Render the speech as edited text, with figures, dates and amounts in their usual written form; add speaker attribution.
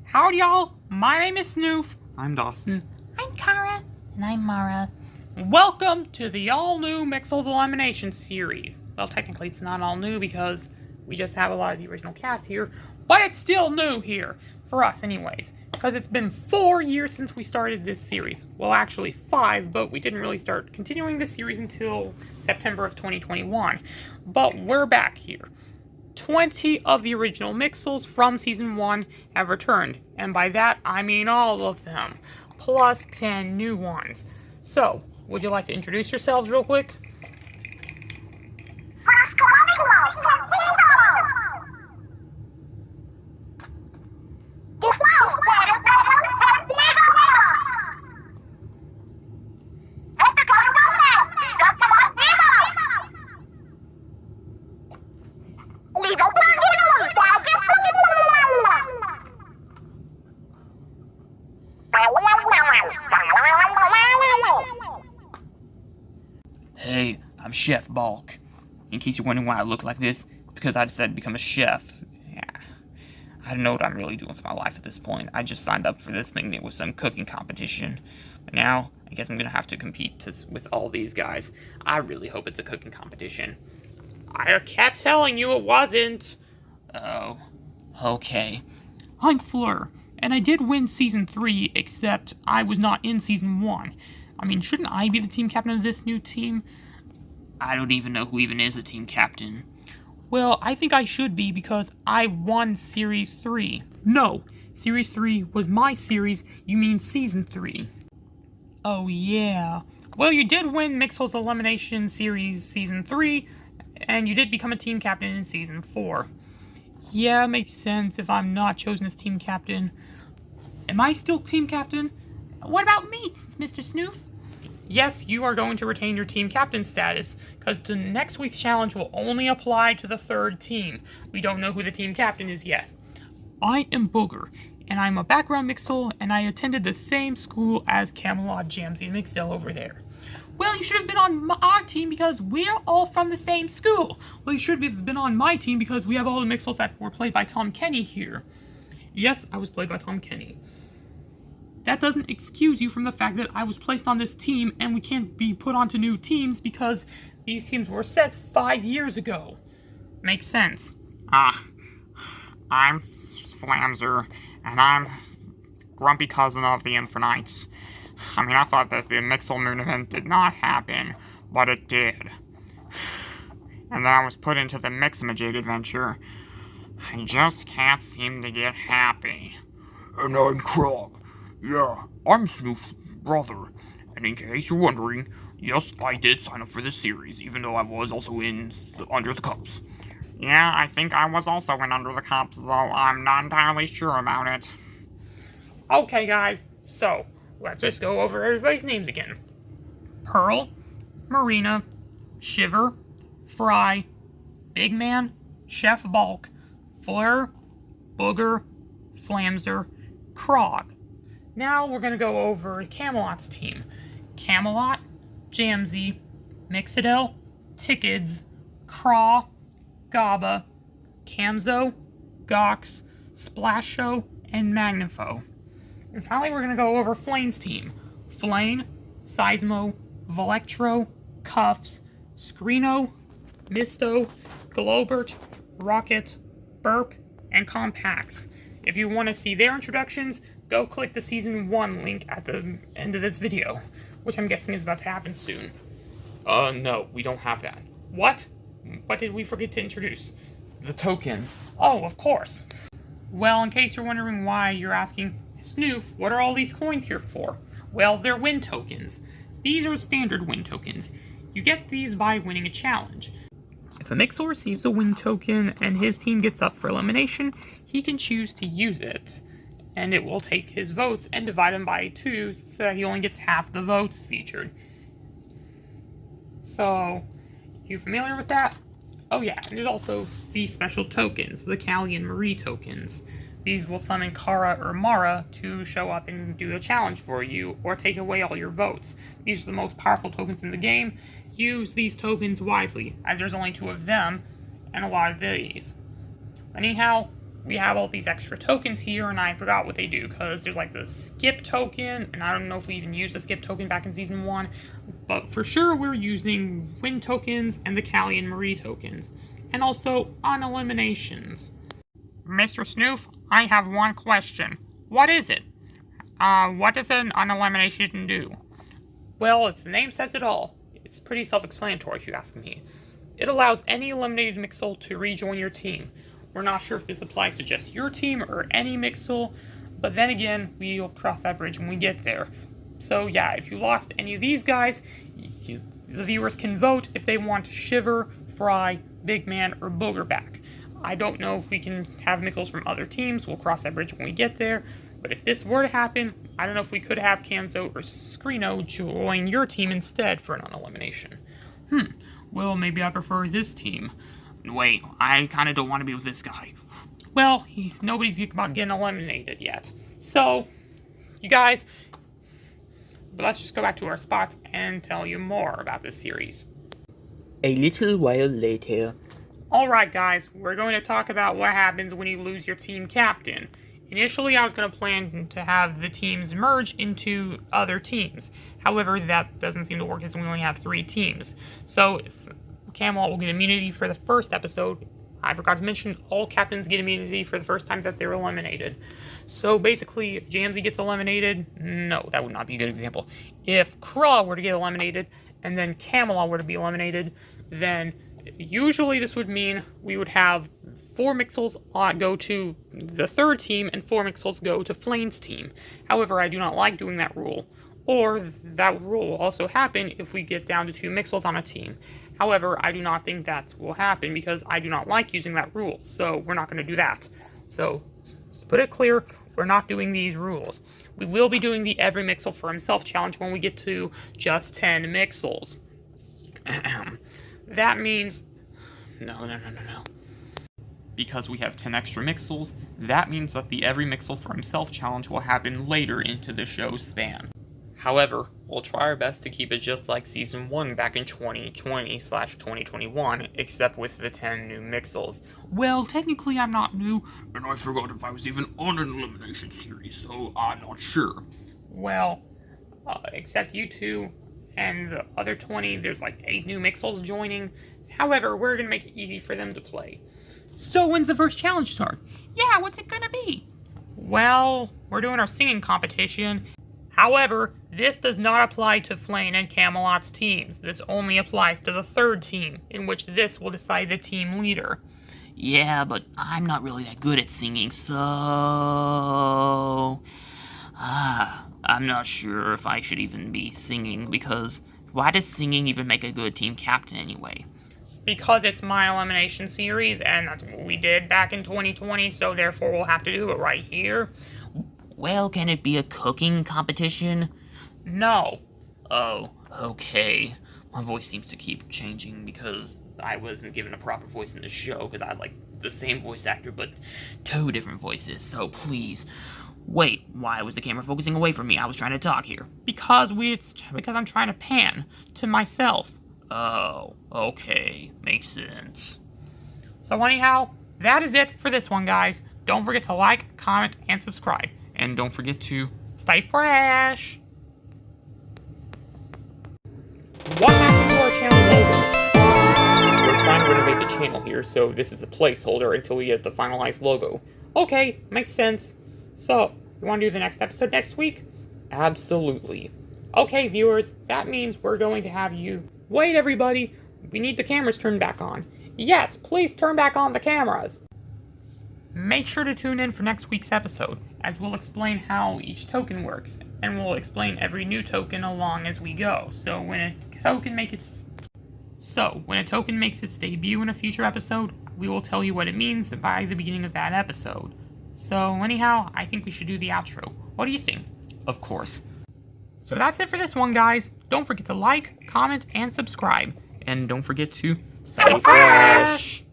Speaker 1: Howdy y'all, my name is Snoof. I'm Dawson.
Speaker 2: I'm Kara. And I'm Mara.
Speaker 1: Welcome to the all-new Mixels Elimination series. Well, technically it's not all new because we just have a lot of the original cast here, but it's still new here, for us anyways, because it's been 4 years since we started this series. Well, actually 5, but we didn't really start continuing this series until September of 2021. But we're back here. 20 of the original Mixels from Season 1 have returned, and by that I mean all of them, plus 10 new ones. So, would you like to introduce yourselves real quick?
Speaker 3: Hey, I'm Chef Balk. In case you're wondering why I look like this, it's because I decided to become a chef. Yeah, I don't know what I'm really doing with my life at this point. I just signed up for this thing that was some cooking competition. But now, I guess I'm gonna have to compete with all these guys. I really hope it's a cooking competition. I kept telling you it wasn't. Oh, okay.
Speaker 1: I'm Fleur, and I did win Season 3, except I was not in Season 1. I mean, shouldn't I be the team captain of this new team?
Speaker 3: I don't even know who even is the team captain.
Speaker 1: Well, I think I should be because I won Series 3. No, Series 3 was my series, you mean Season 3. Oh yeah. Well, you did win Mixels Elimination Series Season 3, and you did become a team captain in Season 4. Yeah, it makes sense if I'm not chosen as team captain. Am I still team captain? What about me, Mr. Snoof? Yes, you are going to retain your team captain status, because the next week's challenge will only apply to the third team. We don't know who the team captain is yet. I am Booger, and I'm a background Mixel, and I attended the same school as Camelot, Jamsey, and Mixel over there. Well, you should have been on our team because we're all from the same school. Well, you should have been on my team because we have all the Mixels that were played by Tom Kenny here. Yes, I was played by Tom Kenny. That doesn't excuse you from the fact that I was placed on this team and we can't be put onto new teams because these teams were set 5 years ago. Makes sense.
Speaker 4: I'm Flamser, and I'm grumpy cousin of the Infinites. I mean, I thought that the Mixel Moon event did not happen, but it did. And then I was put into the Mixamajig adventure. I just can't seem to get happy.
Speaker 5: And I'm Krog. Yeah, I'm Snoof's brother. And in case you're wondering, yes, I did sign up for this series, even though I was also in Under the Cups.
Speaker 4: Yeah, I think I was also in Under the Cups, though I'm not entirely sure about it.
Speaker 1: Okay, guys, so let's just go over everybody's names again. Pearl, Marina, Shiver, Fry, Big Man, Chef Balk, Fleur, Booger, Flamser, Krog. Now we're going to go over Camelot's team. Camelot, Jamsey, Mixedel, Tickids, Craw, Gaba, Camzo, Gox, Splasho, and Magnifo. And finally we're going to go over Flane's team. Flane, Seismo, Volectro, Cuffs, Screeno, Misto, Globert, Rocket, Burp, and Compax. If you want to see their introductions, go click the Season 1 link at the end of this video, which I'm guessing is about to happen soon. No, we don't have that. What? What did we forget to introduce?
Speaker 3: The tokens.
Speaker 1: Oh, of course. Well, in case you're wondering why you're asking, Snoof, what are all these coins here for? Well, they're win tokens. These are standard win tokens. You get these by winning a challenge. If a Mixel receives a win token and his team gets up for elimination, he can choose to use it. And it will take his votes and divide them by 2 so that he only gets half the votes featured. So, you familiar with that? Oh yeah, and there's also these special tokens, the Callie and Marie tokens. These will summon Kara or Mara to show up and do a challenge for you, or take away all your votes. These are the most powerful tokens in the game. Use these tokens wisely, as there's only 2 of them, and a lot of these. Anyhow, we have all these extra tokens here, and I forgot what they do, because there's like the skip token, and I don't know if we even used the skip token back in Season 1, but for sure we're using win tokens and the Callie and Marie tokens, and also on eliminations.
Speaker 4: Mr. Snoof, I have one question. What is it? What does an unelimination do?
Speaker 1: Well, its name says it all. It's pretty self-explanatory if you ask me. It allows any eliminated Mixel to rejoin your team. We're not sure if this applies to just your team or any Mixel, but then again, we'll cross that bridge when we get there. So yeah, if you lost any of these guys, the viewers can vote if they want Shiver, Fry, Big Man, or Booger back. I don't know if we can have Mixels from other teams, we'll cross that bridge when we get there, but if this were to happen, I don't know if we could have Camzo or Screeno join your team instead for an unelimination. Well, maybe I prefer this team.
Speaker 3: Wait, I kinda don't want to be with this guy.
Speaker 1: Well, nobody's about getting eliminated yet. So, you guys, but let's just go back to our spots and tell you more about this series.
Speaker 6: A little while later.
Speaker 1: Alright guys, we're going to talk about what happens when you lose your team captain. Initially, I was going to plan to have the teams merge into other teams. However, that doesn't seem to work as we only have 3 teams. So, Camelot will get immunity for the first episode. I forgot to mention, all captains get immunity for the first time that they're eliminated. So basically, if Jamsey gets eliminated, no, that would not be a good example. If Craw were to get eliminated, and then Camelot were to be eliminated, then usually this would mean we would have 4 Mixels go to the third team, and 4 Mixels go to Flame's team. However, I do not like doing that rule. Or, that rule will also happen if we get down to 2 Mixels on a team. However, I do not think that will happen because I do not like using that rule, so we're not going to do that. So, to put it clear, we're not doing these rules. We will be doing the Every Mixel for Himself challenge when we get to just 10 Mixels. That means... No.
Speaker 3: Because we have 10 extra Mixels, that means that the Every Mixel for Himself challenge will happen later into the show's span. However, we'll try our best to keep it just like Season 1 back in 2020/2021, except with the 10 new Mixels.
Speaker 1: Well, technically I'm not new.
Speaker 5: And I forgot if I was even on an elimination series, so I'm not sure.
Speaker 1: Well, except you 2 and the other 20, there's like 8 new Mixels joining. However, we're going to make it easy for them to play. So when's the first challenge start?
Speaker 2: Yeah, what's it gonna be?
Speaker 1: Well, we're doing our singing competition. However, this does not apply to Flame and Camelot's teams. This only applies to the third team, in which this will decide the team leader.
Speaker 6: Yeah, but I'm not really that good at singing, so... I'm not sure if I should even be singing, because why does singing even make a good team captain anyway?
Speaker 1: Because it's my elimination series, and that's what we did back in 2020, so therefore we'll have to do it right here.
Speaker 6: Well, can it be a cooking competition?
Speaker 1: No.
Speaker 6: Oh, okay. My voice seems to keep changing because I wasn't given a proper voice in the show, because I had, like, the same voice actor, but 2 different voices, so please. Wait, why was the camera focusing away from me? I was trying to talk here.
Speaker 1: Because I'm trying to pan to myself.
Speaker 6: Oh, okay. Makes sense.
Speaker 1: So anyhow, that is it for this one, guys. Don't forget to like, comment, and subscribe.
Speaker 3: And don't forget to...
Speaker 1: Stay fresh! What happened to our channel logo? We're trying to renovate the channel here, so this is a placeholder until we get the finalized logo. Okay, makes sense. So, you want to do the next episode next week?
Speaker 3: Absolutely.
Speaker 1: Okay, viewers, that means we're going to have you... Wait, everybody! We need the cameras turned back on. Yes, please turn back on the cameras! Make sure to tune in for next week's episode, as we'll explain how each token works, and we'll explain every new token along as we go. So when a token makes its debut in a future episode, we will tell you what it means by the beginning of that episode. So anyhow, I think we should do the outro. What do you think?
Speaker 3: Of course.
Speaker 1: So that's it for this one, guys. Don't forget to like, comment, and subscribe.
Speaker 3: And don't forget to...
Speaker 1: Stay fresh!